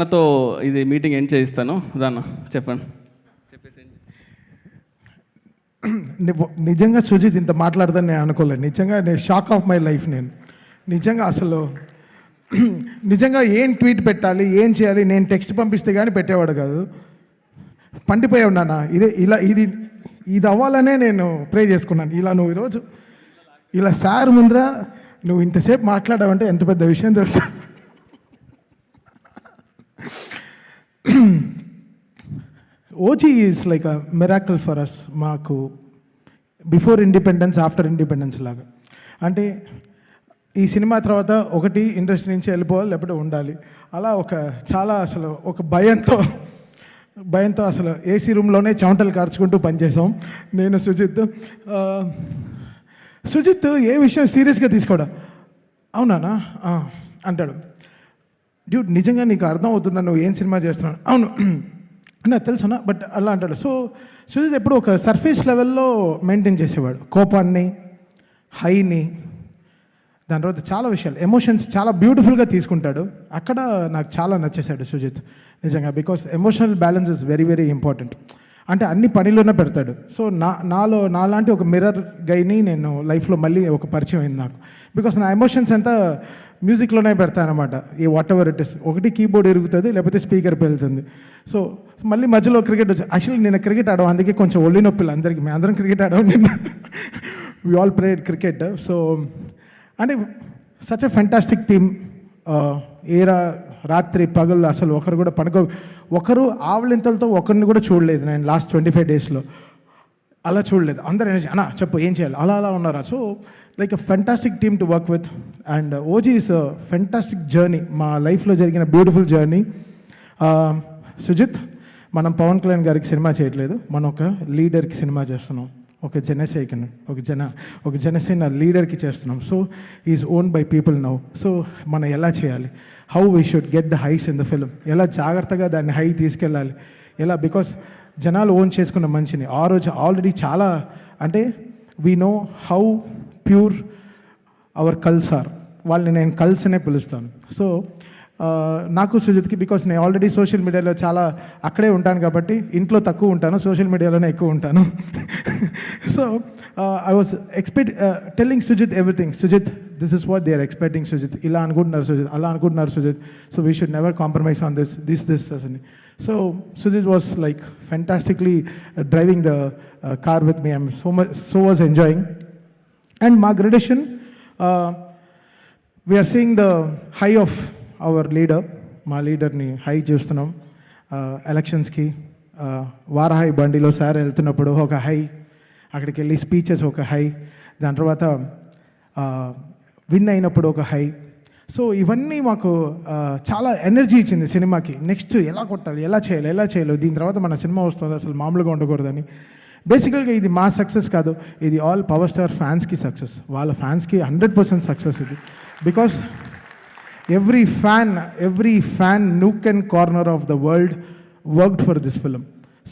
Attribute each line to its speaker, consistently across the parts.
Speaker 1: నాతో ఇది meeting end చేయిస్తాను. దాన్న చెప్పండి.
Speaker 2: నిజంగా సుజిత్ ఇంత మాట్లాడదని నేను అనుకోలేదు. నిజంగా నేను షాక్ ఆఫ్ మై లైఫ్. నేను నిజంగా అసలు నిజంగా ఏం ట్వీట్ పెట్టాలి, ఏం చేయాలి, నేను టెక్స్ట్ పంపిస్తే కానీ పెట్టేవాడు కాదు. పండిపోయి ఉన్నానా ఇది అవ్వాలనే నేను ప్రే చేసుకున్నాను. ఇలా నువ్వు ఈరోజు ఇలా సార్ ముందర నువ్వు ఇంతసేపు మాట్లాడావంటే ఎంత పెద్ద విషయం తెలుసు. OG is like a miracle for us. మాకు బిఫోర్ ఇండిపెండెన్స్, ఆఫ్టర్ ఇండిపెండెన్స్ లాగా. అంటే ఈ సినిమా తర్వాత ఒకటి ఇండస్ట్రీ నుంచి వెళ్ళిపోవాలి, లేకపోతే ఉండాలి. అలా చాలా అసలు ఒక భయంతో అసలు ఏసీ రూమ్లోనే చెమటలు కార్చుకుంటూ పనిచేసాం నేను సుజిత్ ఏ విషయం సీరియస్గా తీసుకోడా. అవునానా అంటాడు. డ్యూడ్ నిజంగా నీకు అర్థం అవుతుందా నువ్వు ఏం సినిమా చేస్తున్నావు? అవును నాకు తెలుసునా, బట్ అలా అంటాడు. సో సుజిత్ ఎప్పుడు ఒక సర్ఫేస్ లెవెల్లో మెయింటైన్ చేసేవాడు. కోపాన్ని, హైని, దాని తర్వాత చాలా విషయాలు, ఎమోషన్స్ చాలా బ్యూటిఫుల్గా తీసుకుంటాడు. అక్కడ నాకు చాలా నచ్చేశాడు సుజిత్ నిజంగా. Because emotional balance is very very important. అంటే అన్ని పనిలోనే పెడతాడు. సో నాలాంటి ఒక మిర్రర్ గైని నేను లైఫ్లో మళ్ళీ ఒక పరిచయం అయింది నాకు. బికాస్ నా ఎమోషన్స్ అంతా మ్యూజిక్లోనే పెడతాను అనమాట. ఈ వాట్ ఎవర్ ఇట్ ఇస్. ఒకటి కీబోర్డ్ ఇరుగుతుంది, లేకపోతే స్పీకర్ వెళ్తుంది. సో మళ్ళీ మధ్యలో క్రికెట్ వచ్చి, యాక్చువల్లీ నేను క్రికెట్ ఆడాం, అందుకే కొంచెం ఒళ్ళి నొప్పిలు అందరికీ. మేము అందరం క్రికెట్ ఆడాం, నిన్న we all played cricket. So అంటే సచ్ ఎ ఫెంటాస్టిక్ టీమ్. రాత్రి పగలు అసలు ఒకరు కూడా ఒకరు ఆవలింతలతో ఒకరిని కూడా చూడలేదు నేను లాస్ట్ 25 డేస్లో. అలా చూడలేదు. అందరూ ఎనర్జీ అన్నా చెప్పు ఏం చేయాలి, అలా ఉన్నారా. So like a fantastic team to work with. And OG is a fantastic journey, మా లైఫ్లో జరిగిన బ్యూటిఫుల్ జర్నీ. సుజిత్, మనం పవన్ కళ్యాణ్ గారికి సినిమా చేయట్లేదు, మనం ఒక లీడర్కి సినిమా చేస్తున్నాం. ఒక జనసేన లీడర్కి చేస్తున్నాం. So is own by people now. So మనం ఎలా చేయాలి, how we should get the highs in the film, ఎలా జాగ్రత్తగా దాన్ని హై తీసుకెళ్ళాలి, ఎలా. బికాస్ జనాలు ఓన్ చేసుకున్న మనిషిని ఆ రోజు ఆల్రెడీ చాలా, అంటే we know how pure our కల్స్ ఆర్. వాళ్ళని నేను కల్స్ అనే పిలుస్తాను. సో నాకు సుజిత్కి, బికాస్ నేను ఆల్రెడీ సోషల్ మీడియాలో చాలా అక్కడే ఉంటాను కాబట్టి ఇంట్లో తక్కువ ఉంటాను, సోషల్ మీడియాలోనే ఎక్కువ ఉంటాను. So I was telling Sujith everything. Sujith, this is what they are expecting. Sujith ఇలా అనుకుంటున్నారు, సుజిత్ అలా అనుకుంటున్నారు Sujith. So we should never compromise on this అని. So Sujith was like fantastically driving the car with me. I'm so was enjoying. And మా graduation, we're seeing the high of our leader. మా లీడర్ని high చూస్తున్నాం. ఎలక్షన్స్కి వారాహి బండిలో సార్ వెళ్తున్నప్పుడు ఒక high, అక్కడికి వెళ్ళి స్పీచెస్ ఒక హై, దాని తర్వాత విన్ అయినప్పుడు ఒక హై. సో ఇవన్నీ మాకు చాలా ఎనర్జీ ఇచ్చింది సినిమాకి. నెక్స్ట్ ఎలా కొట్టాలి, ఎలా చేయాలి, దీని తర్వాత మన సినిమా వస్తుంది, అసలు మామూలుగా ఉండకూడదని. బేసికల్గా ఇది మా సక్సెస్ కాదు, ఇది ఆల్ పవర్ స్టార్ ఫ్యాన్స్కి సక్సెస్. వాళ్ళ ఫ్యాన్స్కి 100% సక్సెస్ ఇది. Because every fan nook and corner of the world worked for this film.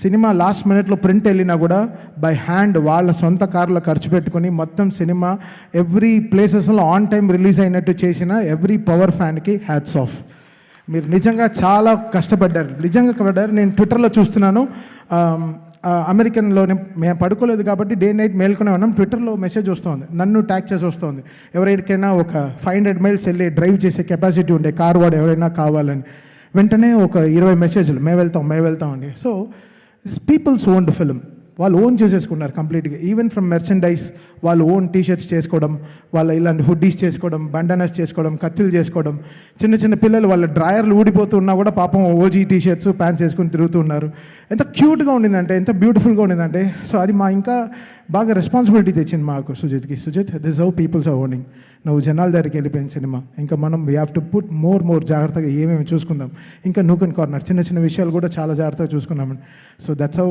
Speaker 2: Cinema last మినిట్లో ప్రింట్ వెళ్ళినా కూడా బై హ్యాండ్ వాళ్ళ సొంత కార్లో ఖర్చు పెట్టుకుని మొత్తం సినిమా ఎవ్రీ ప్లేసెస్లో ఆన్ టైం రిలీజ్ అయినట్టు చేసిన ఎవ్రీ పవర్ ఫ్యాన్కి హ్యాట్స్ ఆఫ్. మీరు నిజంగా చాలా కష్టపడ్డారు. నేను ట్విట్టర్లో చూస్తున్నాను, అమెరికన్లోనే మేము పడుకోలేదు కాబట్టి డే నైట్ మేల్కొనే ఉన్నాం. ట్విట్టర్లో మెసేజ్ వస్తుంది, నన్ను ట్యాగ్ చేసి వస్తుంది. ఎవరికైనా ఒక 500 మైల్స్ వెళ్ళి డ్రైవ్ చేసే కెపాసిటీ ఉండే కార్ వాడు ఎవరైనా కావాలని, వెంటనే ఒక 20 మెసేజ్లు మేము వెళ్తాం అండి. సో పీపుల్స్ ఓన్డ్ ఫిల్మ్, వాళ్ళు ఓన్ చేసేసుకున్నారు కంప్లీట్గా. ఈవెన్ ఫ్రమ్ మెర్చండైజ్, వాళ్ళు ఓన్ టీషర్ట్స్ చేసుకోవడం, వాళ్ళ ఇలాంటి హుడ్డీస్ చేసుకోవడం, బండనాస్ చేసుకోవడం, కత్తిలు చేసుకోవడం. చిన్న పిల్లలు వాళ్ళ డ్రాయర్లు ఊడిపోతున్నా కూడా పాపం ఓజీ టీషర్ట్స్, ప్యాంట్స్ వేసుకొని తిరుగుతున్నారు. ఎంత క్యూట్గా ఉండిందంటే, ఎంత బ్యూటిఫుల్గా ఉండిందంటే. సో అది మా ఇంకా బాగా రెస్పాన్సిబిలిటీ తెచ్చింది మాకు సుజిత్కి. Sujith, this how peoples are owning. నువ్వు జనాల దగ్గరికి వెళ్ళిపోయింది సినిమా. ఇంకా మనం we have to put more జాగ్రత్తగా ఏమేమి చూసుకుందాం. ఇంకా నూక్ అండ్ కార్నర్ చిన్న విషయాలు కూడా చాలా జాగ్రత్తగా చూసుకున్నామండి. సో దట్స్ హౌ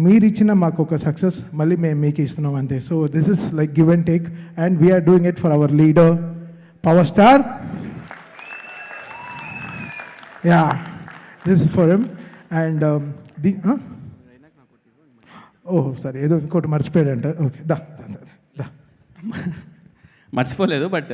Speaker 2: మీరు ఇచ్చిన మాకు ఒక సక్సెస్ మళ్ళీ మేము మీకు ఇస్తున్నాం అంతే. So this is like give and take, and we're doing it for our leader power star. Yeah, this is for him. And సరే, ఏదో ఇంకోటి మర్చిపోయాడంట. ఓకే, దా
Speaker 1: మర్చిపోలేదు, బట్